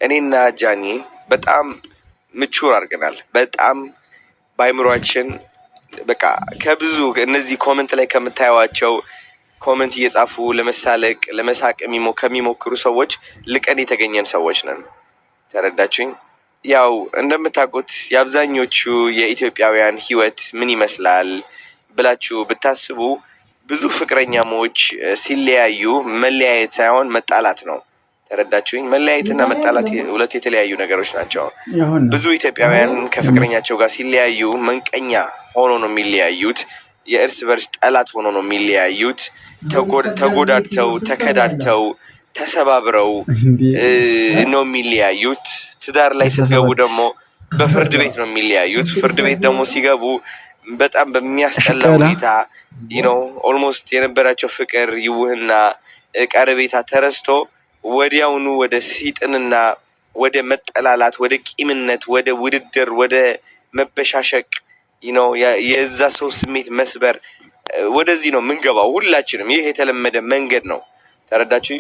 እኔና ጃኒ በጣም ምቹር አድርገናል። በጣም ባይምሯችን በቃ ከብዙ እነዚህ ኮመንት ላይ ከምታዩዋቸው ኮመንት እየጻፉ ለመሳለቅ ለመሳቅ ከሚሞክሩ ሰዎች ልቀን የተገኘን ሰዎች ነን። ተረዳችሁኝ? ያው እንደምታውቁት የአብዛኞቹ የኢትዮጵያውያን ህይወት ምን ይመስላል ብላችሁ ብታስቡ ብዙ ፍቅረኛሞች ሲለያዩ መለያየት ሳይሆን መጣላት ነው። ተረዳችሁኝ? መለያየትና መጣላት ሁለት የተለያዩ ነገሮች ናቸው። ብዙ ኢትዮጵያውያን ከፍቅረኛቸው ጋር ሲለያዩ መንቀኛ ሆኖ ነው የሚለያዩት። የእርስ በርስ ጠላት ሆኖ ነው የሚለያዩት። ተጎዳድተው ተከዳድተው ተሰባብረው ነው የሚለያዩት። ትዳር ላይ ስትገቡ ደግሞ በፍርድ ቤት ነው የሚለያዩት። ፍርድ ቤት ደግሞ ሲገቡ በጣም በሚያስጠላ ሁኔታ ኦልሞስት የነበራቸው ፍቅር ይውህና ቀረቤታ ተረስቶ ወዲያውኑ ወደ ሲጥንና ወደ መጠላላት፣ ወደ ቂምነት፣ ወደ ውድድር፣ ወደ መበሻሸቅ የዛ ሰው ስሜት መስበር ወደዚህ ነው የምንገባው ሁላችንም። ይህ የተለመደ መንገድ ነው። ተረዳችሁ?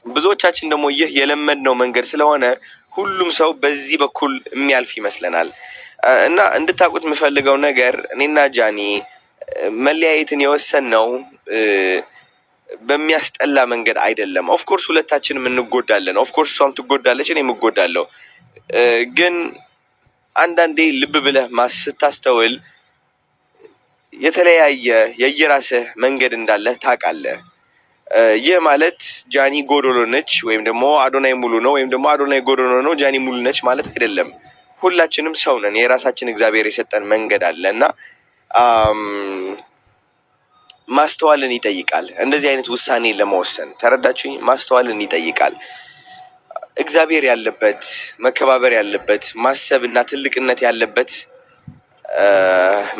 ብዙዎቻችን ደግሞ ይህ የለመድነው መንገድ ስለሆነ ሁሉም ሰው በዚህ በኩል የሚያልፍ ይመስለናል። እና እንድታውቁት የምፈልገው ነገር እኔና ጃኒ መለያየትን የወሰንነው በሚያስጠላ መንገድ አይደለም። ኦፍኮርስ ሁለታችንም እንጎዳለን። ኦፍኮርስ እሷም ትጎዳለች፣ እኔም እጎዳለሁ። ግን አንዳንዴ ልብ ብለህ ስታስተውል የተለያየ የየራስህ መንገድ እንዳለህ ታውቃለህ። ይህ ማለት ጃኒ ጎዶሎ ነች ወይም ደግሞ አዶናይ ሙሉ ነው ወይም ደግሞ አዶናይ ጎዶሎ ነው ጃኒ ሙሉ ነች ማለት አይደለም። ሁላችንም ሰው ነን። የራሳችን እግዚአብሔር የሰጠን መንገድ አለ እና ማስተዋልን ይጠይቃል እንደዚህ አይነት ውሳኔ ለመወሰን። ተረዳችሁኝ? ማስተዋልን ይጠይቃል። እግዚአብሔር ያለበት፣ መከባበር ያለበት፣ ማሰብ እና ትልቅነት ያለበት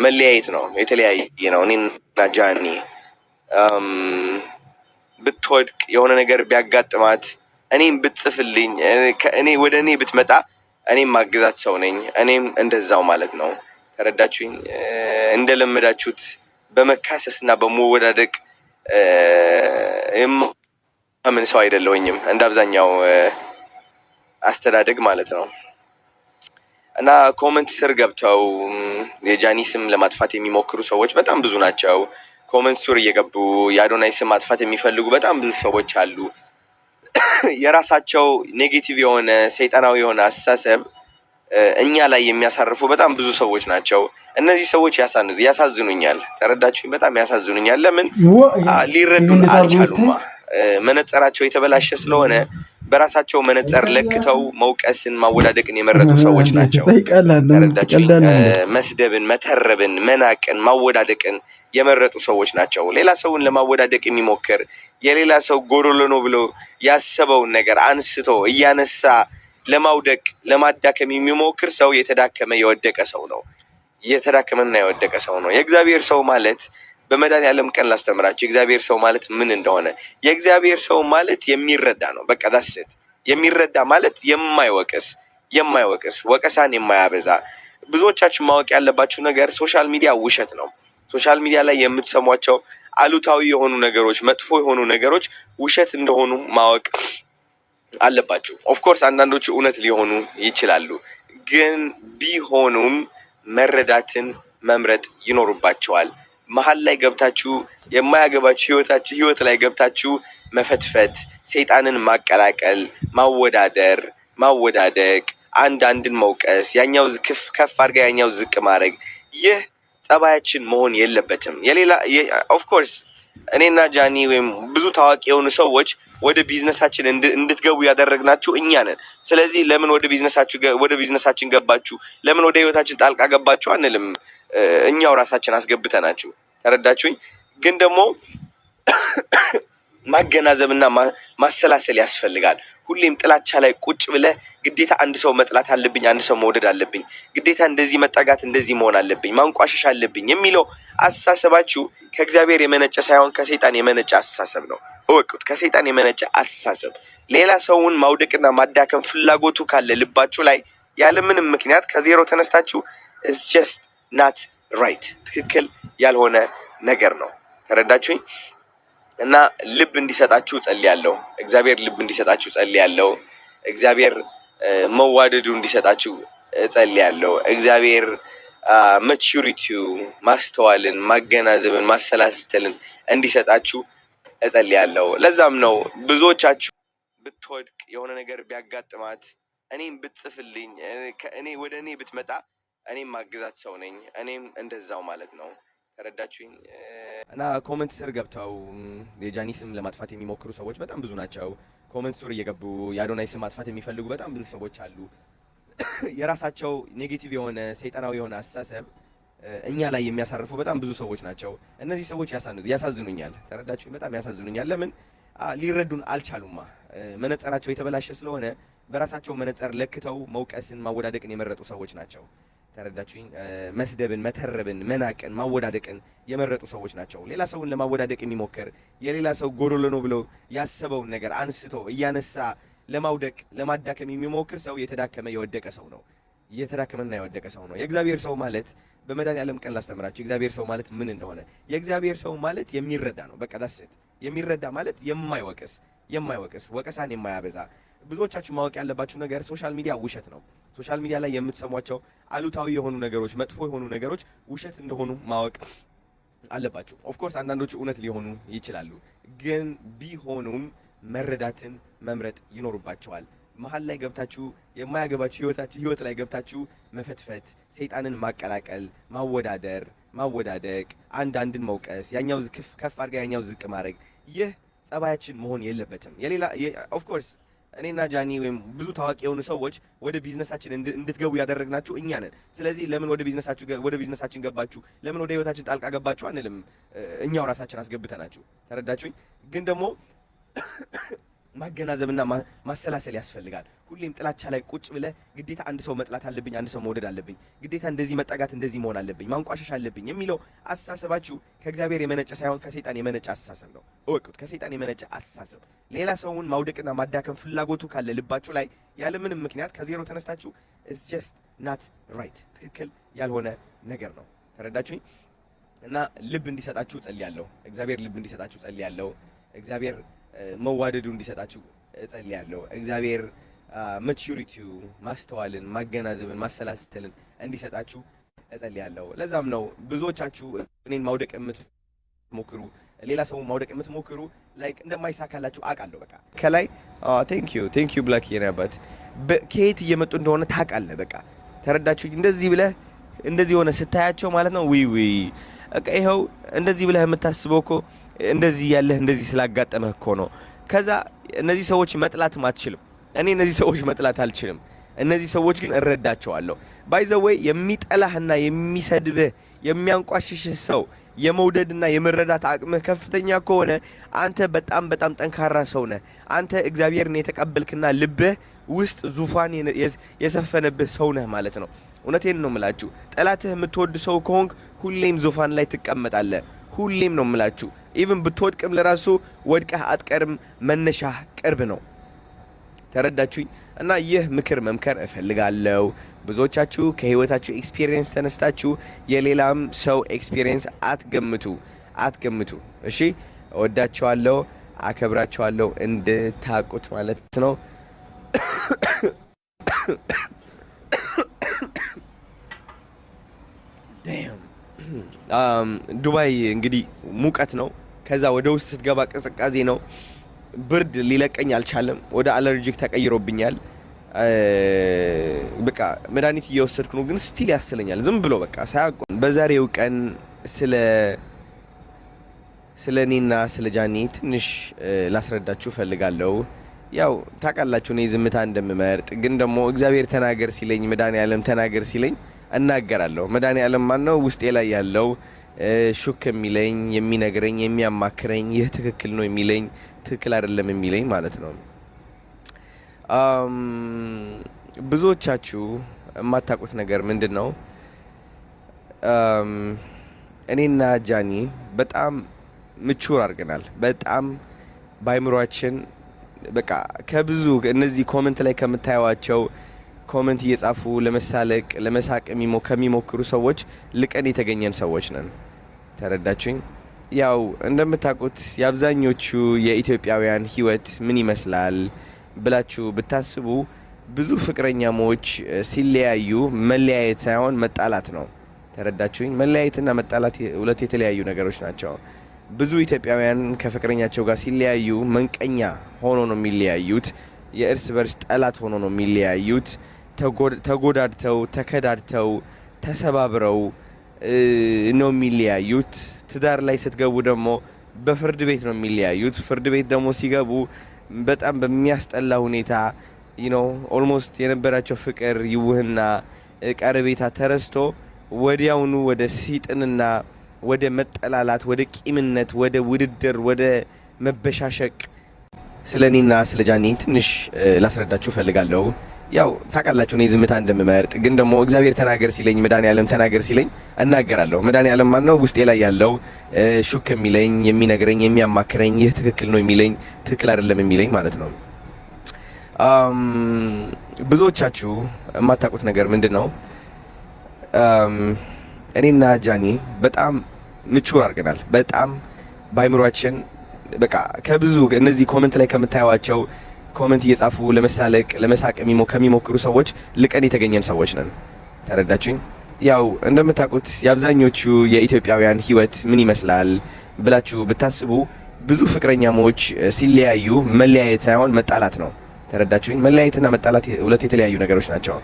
መለያየት ነው። የተለያየ ነው። እኔና ጃኒ ብትወድቅ የሆነ ነገር ቢያጋጥማት እኔም ብትጽፍልኝ ወደ እኔ ብትመጣ እኔም ማግዛት ሰው ነኝ። እኔም እንደዛው ማለት ነው። ተረዳችሁኝ? እንደለመዳችሁት በመካሰስና በመወዳደቅ የማምን ሰው አይደለሁኝም፣ እንደ አብዛኛው አስተዳደግ ማለት ነው። እና ኮመንት ስር ገብተው የጃኒ ስም ለማጥፋት የሚሞክሩ ሰዎች በጣም ብዙ ናቸው። ኮመንት ስር እየገቡ የአዶናይ ስም ማጥፋት የሚፈልጉ በጣም ብዙ ሰዎች አሉ። የራሳቸው ኔጌቲቭ የሆነ ሰይጣናዊ የሆነ አስተሳሰብ እኛ ላይ የሚያሳርፉ በጣም ብዙ ሰዎች ናቸው። እነዚህ ሰዎች ያሳዝኑኛል። ተረዳችሁኝ? በጣም ያሳዝኑኛል። ለምን ሊረዱን አልቻሉማ? መነጽራቸው የተበላሸ ስለሆነ በራሳቸው መነጽር ለክተው መውቀስን ማወዳደቅን የመረጡ ሰዎች ናቸው። ተረዳችሁኝ? መስደብን፣ መተረብን፣ መናቅን፣ ማወዳደቅን የመረጡ ሰዎች ናቸው። ሌላ ሰውን ለማወዳደቅ የሚሞክር የሌላ ሰው ጎዶሎ ነው ብሎ ያሰበውን ነገር አንስቶ እያነሳ ለማውደቅ ለማዳከም የሚሞክር ሰው የተዳከመ የወደቀ ሰው ነው። የተዳከመና የወደቀ ሰው ነው። የእግዚአብሔር ሰው ማለት በመድኃኒዓለም ቀን ላስተምራችሁ የእግዚአብሔር ሰው ማለት ምን እንደሆነ። የእግዚአብሔር ሰው ማለት የሚረዳ ነው። በቃ ዳስት የሚረዳ ማለት የማይወቅስ ወቀሳን የማያበዛ። ብዙዎቻችሁ ማወቅ ያለባችሁ ነገር ሶሻል ሚዲያ ውሸት ነው። ሶሻል ሚዲያ ላይ የምትሰሟቸው አሉታዊ የሆኑ ነገሮች፣ መጥፎ የሆኑ ነገሮች ውሸት እንደሆኑ ማወቅ አለባችሁ። ኦፍኮርስ አንዳንዶቹ እውነት ሊሆኑ ይችላሉ፣ ግን ቢሆኑም መረዳትን መምረጥ ይኖርባቸዋል። መሀል ላይ ገብታችሁ የማያገባችሁ ህይወት ላይ ገብታችሁ መፈትፈት፣ ሰይጣንን ማቀላቀል፣ ማወዳደቅ፣ አንድን መውቀስ፣ ያኛው ከፍ አድርጋ ያኛው ዝቅ ማድረግ፣ ይህ ጸባያችን መሆን የለበትም። ኦፍኮርስ እኔና ጃኒ ወይም ብዙ ታዋቂ የሆኑ ሰዎች ወደ ቢዝነሳችን እንድትገቡ ያደረግናችሁ እኛ ነን። ስለዚህ ለምን ወደ ቢዝነሳችን ገባችሁ፣ ለምን ወደ ህይወታችን ጣልቃ ገባችሁ አንልም። እኛው ራሳችን አስገብተናችሁ። ተረዳችሁኝ? ግን ደግሞ ማገናዘብና ማሰላሰል ያስፈልጋል። ሁሌም ጥላቻ ላይ ቁጭ ብለህ ግዴታ አንድ ሰው መጥላት አለብኝ፣ አንድ ሰው መውደድ አለብኝ፣ ግዴታ እንደዚህ መጠጋት እንደዚህ መሆን አለብኝ፣ ማንቋሸሽ አለብኝ የሚለው አስተሳሰባችሁ ከእግዚአብሔር የመነጨ ሳይሆን ከሰይጣን የመነጨ አስተሳሰብ ነው። እወቁት፣ ከሰይጣን የመነጨ አስተሳሰብ። ሌላ ሰውን ማውደቅና ማዳከም ፍላጎቱ ካለ ልባችሁ ላይ ያለምንም ምክንያት ከዜሮ ተነስታችሁ it's just not right፣ ትክክል ያልሆነ ነገር ነው። ተረዳችሁኝ? እና ልብ እንዲሰጣችሁ ጸልያለሁ። እግዚአብሔር ልብ እንዲሰጣችሁ ጸልያለሁ። እግዚአብሔር መዋደዱ እንዲሰጣችሁ እጸልያለሁ። እግዚአብሔር ማቹሪቲው ማስተዋልን፣ ማገናዘብን፣ ማሰላሰልን እንዲሰጣችሁ እጸልያለሁ። ለዛም ነው ብዙዎቻችሁ ብትወድቅ የሆነ ነገር ቢያጋጥማት እኔም ብትጽፍልኝ እኔ ወደ እኔ ብትመጣ እኔም ማግዛት ሰው ነኝ፣ እኔም እንደዛው ማለት ነው። ተረዳችሁኝ? እና ኮመንት ስር ገብተው የጃኒ ስም ለማጥፋት የሚሞክሩ ሰዎች በጣም ብዙ ናቸው። ኮመንት ስር እየገቡ የአዶናይ ስም ማጥፋት የሚፈልጉ በጣም ብዙ ሰዎች አሉ። የራሳቸው ኔጌቲቭ የሆነ ሰይጣናዊ የሆነ አስተሳሰብ እኛ ላይ የሚያሳርፉ በጣም ብዙ ሰዎች ናቸው። እነዚህ ሰዎች ያሳዝኑኛል። ተረዳችሁኝ? በጣም ያሳዝኑኛል። ለምን ሊረዱን አልቻሉማ? መነጽራቸው የተበላሸ ስለሆነ በራሳቸው መነጽር ለክተው መውቀስን፣ ማወዳደቅን የመረጡ ሰዎች ናቸው። ተረዳችሁኝ? መስደብን፣ መተረብን፣ መናቅን፣ ማወዳደቅን የመረጡ ሰዎች ናቸው። ሌላ ሰውን ለማወዳደቅ የሚሞክር የሌላ ሰው ጎዶሎ ነው ብሎ ያሰበውን ነገር አንስቶ እያነሳ ለማውደቅ ለማዳከም የሚሞክር ሰው የተዳከመ የወደቀ ሰው ነው። የተዳከመና የወደቀ ሰው ነው። የእግዚአብሔር ሰው ማለት በመድኃኒዓለም ቀን ላስተምራችሁ የእግዚአብሔር ሰው ማለት ምን እንደሆነ። የእግዚአብሔር ሰው ማለት የሚረዳ ነው። በቃ ዳስት የሚረዳ ማለት የማይወቅስ ወቀሳን የማያበዛ። ብዙዎቻችሁ ማወቅ ያለባችሁ ነገር ሶሻል ሚዲያ ውሸት ነው። ሶሻል ሚዲያ ላይ የምትሰሟቸው አሉታዊ የሆኑ ነገሮች፣ መጥፎ የሆኑ ነገሮች ውሸት እንደሆኑ ማወቅ አለባችሁ። ኦፍኮርስ አንዳንዶቹ እውነት ሊሆኑ ይችላሉ፣ ግን ቢሆኑም መረዳትን መምረጥ ይኖርባቸዋል። መሀል ላይ ገብታችሁ የማያገባችሁ ህይወት ላይ ገብታችሁ መፈትፈት፣ ሰይጣንን ማቀላቀል፣ ማወዳደር፣ ማወዳደቅ፣ አንድን መውቀስ፣ ያኛው ከፍ አድርጋ ያኛው ዝቅ ማድረግ፣ ይህ ጸባያችን መሆን የለበትም። ኦፍኮርስ እኔና ጃኒ ወይም ብዙ ታዋቂ የሆኑ ሰዎች ወደ ቢዝነሳችን እንድትገቡ ያደረግናችሁ እኛ ነን። ስለዚህ ለምን ወደ ቢዝነሳችን ገባችሁ፣ ለምን ወደ ህይወታችን ጣልቃ ገባችሁ አንልም። እኛው ራሳችን አስገብተናችሁ። ተረዳችሁኝ? ግን ደግሞ ማገናዘብና ማሰላሰል ያስፈልጋል። ሁሌም ጥላቻ ላይ ቁጭ ብለህ ግዴታ አንድ ሰው መጥላት አለብኝ፣ አንድ ሰው መውደድ አለብኝ፣ ግዴታ እንደዚህ መጠጋት እንደዚህ መሆን አለብኝ፣ ማንቋሸሽ አለብኝ የሚለው አስተሳሰባችሁ ከእግዚአብሔር የመነጨ ሳይሆን ከሰይጣን የመነጨ አስተሳሰብ ነው። እወቁት፣ ከሰይጣን የመነጨ አስተሳሰብ። ሌላ ሰውን ማውደቅና ማዳከም ፍላጎቱ ካለ ልባችሁ ላይ ያለምንም ምክንያት ከዜሮ ተነስታችሁ it's just not right፣ ትክክል ያልሆነ ነገር ነው። ተረዳችሁኝ? እና ልብ እንዲሰጣችሁ ጸልያለሁ። እግዚአብሔር ልብ እንዲሰጣችሁ ጸልያለሁ። እግዚአብሔር መዋደዱ እንዲሰጣችሁ ጸልያለሁ። እግዚአብሔር ማቹሪቲው ማስተዋልን፣ ማገናዘብን፣ ማሰላሰልን እንዲሰጣችሁ ጸልያለሁ። ለዛም ነው ብዙዎቻችሁ እኔን ማውደቅ የምትሞክሩ፣ ሌላ ሰው ማውደቅ የምትሞክሩ ላይክ እንደማይሳካላችሁ አውቃለሁ። በቃ ከላይ ቴንክ ዩ ብላክ የናባት ከየት እየመጡ እንደሆነ ታውቃለህ። በቃ ተረዳችሁ? እንደዚህ ብለህ እንደዚህ ሆነ ስታያቸው ማለት ነው ዊ በቃ ይኸው እንደዚህ ብለህ የምታስበው እኮ እንደዚህ ያለህ እንደዚህ ስላጋጠመህ እኮ ነው። ከዛ እነዚህ ሰዎች መጥላትም አትችልም። እኔ እነዚህ ሰዎች መጥላት አልችልም። እነዚህ ሰዎች ግን እረዳቸዋለሁ። ባይ ዘ ዌይ የሚጠላህና የሚሰድብህ የሚያንቋሽሽህ ሰው የመውደድና የመረዳት አቅምህ ከፍተኛ ከሆነ አንተ በጣም በጣም ጠንካራ ሰው ነህ። አንተ እግዚአብሔርን የተቀበልክና ልብህ ውስጥ ዙፋን የሰፈነብህ ሰው ነህ ማለት ነው። እውነቴን ነው የምላችሁ። ጠላትህ የምትወድ ሰው ከሆንክ ሁሌም ዙፋን ላይ ትቀመጣለህ። ሁሌም ነው የምላችሁ። ኢቭን ብትወድቅም ለራሱ ወድቀህ አትቀርም። መነሻህ ቅርብ ነው። ተረዳችሁኝ? እና ይህ ምክር መምከር እፈልጋለሁ። ብዙዎቻችሁ ከህይወታችሁ ኤክስፒሪየንስ ተነስታችሁ የሌላም ሰው ኤክስፒሪየንስ አትገምቱ። እሺ፣ እወዳችኋለሁ፣ አከብራችኋለሁ እንድታቁት ማለት ነው። ዱባይ እንግዲህ ሙቀት ነው። ከዛ ወደ ውስጥ ስትገባ ቅዝቃዜ ነው። ብርድ ሊለቀኝ አልቻለም። ወደ አለርጂክ ተቀይሮብኛል። በቃ መድኃኒት እየወሰድኩ ነው፣ ግን ስቲል ያስለኛል ዝም ብሎ በቃ ሳያቆም። በዛሬው ቀን ስለ እኔና ስለ ጃኒ ትንሽ ላስረዳችሁ ፈልጋለሁ። ያው ታውቃላችሁ እኔ ዝምታ እንደምመርጥ፣ ግን ደግሞ እግዚአብሔር ተናገር ሲለኝ፣ መድኃኒዓለም ተናገር ሲለኝ እናገራለሁ። መድኃኒዓለም ማን ነው? ውስጤ ላይ ያለው ሹክ የሚለኝ፣ የሚነግረኝ፣ የሚያማክረኝ፣ ይህ ትክክል ነው የሚለኝ፣ ትክክል አይደለም የሚለኝ ማለት ነው። ብዙዎቻችሁ የማታውቁት ነገር ምንድን ነው? እኔና ጃኒ በጣም ምቹር አድርገናል። በጣም በአይምሯችን በቃ ከብዙ እነዚህ ኮመንት ላይ ከምታዩዋቸው ኮመንት እየጻፉ ለመሳለቅ ለመሳቅ ከሚሞክሩ ሰዎች ልቀን የተገኘን ሰዎች ነን። ተረዳችሁኝ? ያው እንደምታውቁት የአብዛኞቹ የኢትዮጵያውያን ህይወት ምን ይመስላል፣ ብላችሁ ብታስቡ ብዙ ፍቅረኛሞች ሲለያዩ መለያየት ሳይሆን መጣላት ነው። ተረዳችሁኝ? መለያየትና መጣላት ሁለት የተለያዩ ነገሮች ናቸው። ብዙ ኢትዮጵያውያን ከፍቅረኛቸው ጋር ሲለያዩ መንቀኛ ሆኖ ነው የሚለያዩት። የእርስ በርስ ጠላት ሆኖ ነው የሚለያዩት። ተጎዳድተው ተከዳድተው ተሰባብረው ነው የሚለያዩት። ትዳር ላይ ስትገቡ ደግሞ በፍርድ ቤት ነው የሚለያዩት። ፍርድ ቤት ደግሞ ሲገቡ በጣም በሚያስጠላ ሁኔታ ኦልሞስት የነበራቸው ፍቅር ይውህና ቀረቤታ ተረስቶ ወዲያውኑ ወደ ሲጥንና ወደ መጠላላት፣ ወደ ቂምነት፣ ወደ ውድድር፣ ወደ መበሻሸቅ። ስለኔና ስለ ጃኒ ትንሽ ላስረዳችሁ ፈልጋለሁ። ያው ታውቃላችሁ እኔ ዝምታ እንደምመርጥ፣ ግን ደግሞ እግዚአብሔር ተናገር ሲለኝ መድኃኒዓለም ተናገር ሲለኝ እናገራለሁ። መድኃኒዓለም ማን ነው? ውስጤ ላይ ያለው ሹክ የሚለኝ የሚነግረኝ የሚያማክረኝ ይህ ትክክል ነው የሚለኝ ትክክል አይደለም የሚለኝ ማለት ነው። ብዙዎቻችሁ የማታውቁት ነገር ምንድን ነው? እኔና ጃኒ በጣም ምቹር አድርገናል። በጣም በአይምሯችን በቃ ከብዙ እነዚህ ኮመንት ላይ ከምታዩዋቸው ኮመንት እየጻፉ ለመሳለቅ ለመሳቅ ከሚሞክሩ ሰዎች ልቀን የተገኘን ሰዎች ነን። ተረዳችሁኝ? ያው እንደምታውቁት የአብዛኞቹ የኢትዮጵያውያን ህይወት ምን ይመስላል ብላችሁ ብታስቡ ብዙ ፍቅረኛሞች ሲለያዩ መለያየት ሳይሆን መጣላት ነው። ተረዳችሁኝ? መለያየትና መጣላት ሁለት የተለያዩ ነገሮች ናቸው።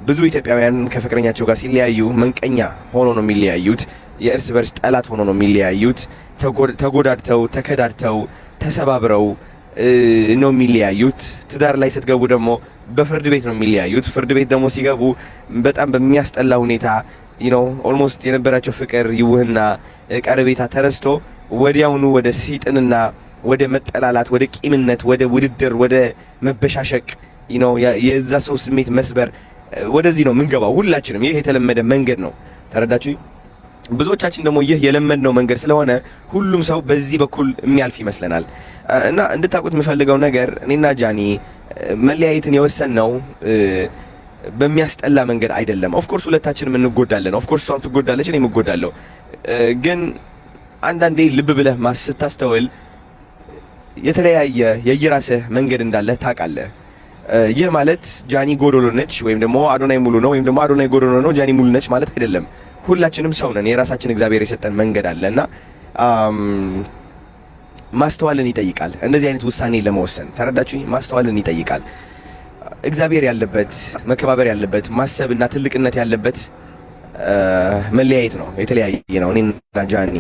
ብዙ ኢትዮጵያውያን ከፍቅረኛቸው ጋር ሲለያዩ መንቀኛ ሆኖ ነው የሚለያዩት። የእርስ በርስ ጠላት ሆኖ ነው የሚለያዩት። ተጎዳድተው ተከዳድተው ተሰባብረው ነው የሚለያዩት። ትዳር ላይ ስትገቡ ደግሞ በፍርድ ቤት ነው የሚለያዩት። ፍርድ ቤት ደግሞ ሲገቡ በጣም በሚያስጠላ ሁኔታ ኦልሞስት የነበራቸው ፍቅር ይውህና ቀረቤታ ተረስቶ ወዲያውኑ ወደ ሲጥንና ወደ መጠላላት፣ ወደ ቂምነት፣ ወደ ውድድር፣ ወደ መበሻሸቅ የዛ ሰው ስሜት መስበር፣ ወደዚህ ነው የምንገባው ሁላችንም። ይህ የተለመደ መንገድ ነው። ተረዳችሁ? ብዙዎቻችን ደግሞ ይህ የለመድነው መንገድ ስለሆነ ሁሉም ሰው በዚህ በኩል የሚያልፍ ይመስለናል። እና እንድታውቁት የምፈልገው ነገር እኔና ጃኒ መለያየትን የወሰንነው በሚያስጠላ መንገድ አይደለም። ኦፍኮርስ ሁለታችንም እንጎዳለን። ኦፍኮርስ እሷም ትጎዳለች፣ እኔም እጎዳለሁ። ግን አንዳንዴ ልብ ብለህ ስታስተውል የተለያየ የየራስህ መንገድ እንዳለ ታውቃለህ። ይህ ማለት ጃኒ ጎዶሎ ነች ወይም ደግሞ አዶናይ ሙሉ ነው ወይም ደግሞ አዶናይ ጎዶሎ ነው ጃኒ ሙሉ ነች ማለት አይደለም። ሁላችንም ሰው ነን። የራሳችን እግዚአብሔር የሰጠን መንገድ አለና ማስተዋልን ይጠይቃል እንደዚህ አይነት ውሳኔ ለመወሰን። ተረዳችሁኝ? ማስተዋልን ይጠይቃል። እግዚአብሔር ያለበት መከባበር ያለበት ማሰብና ትልቅነት ያለበት መለያየት ነው። የተለያየ ነው እኔና ጃኒ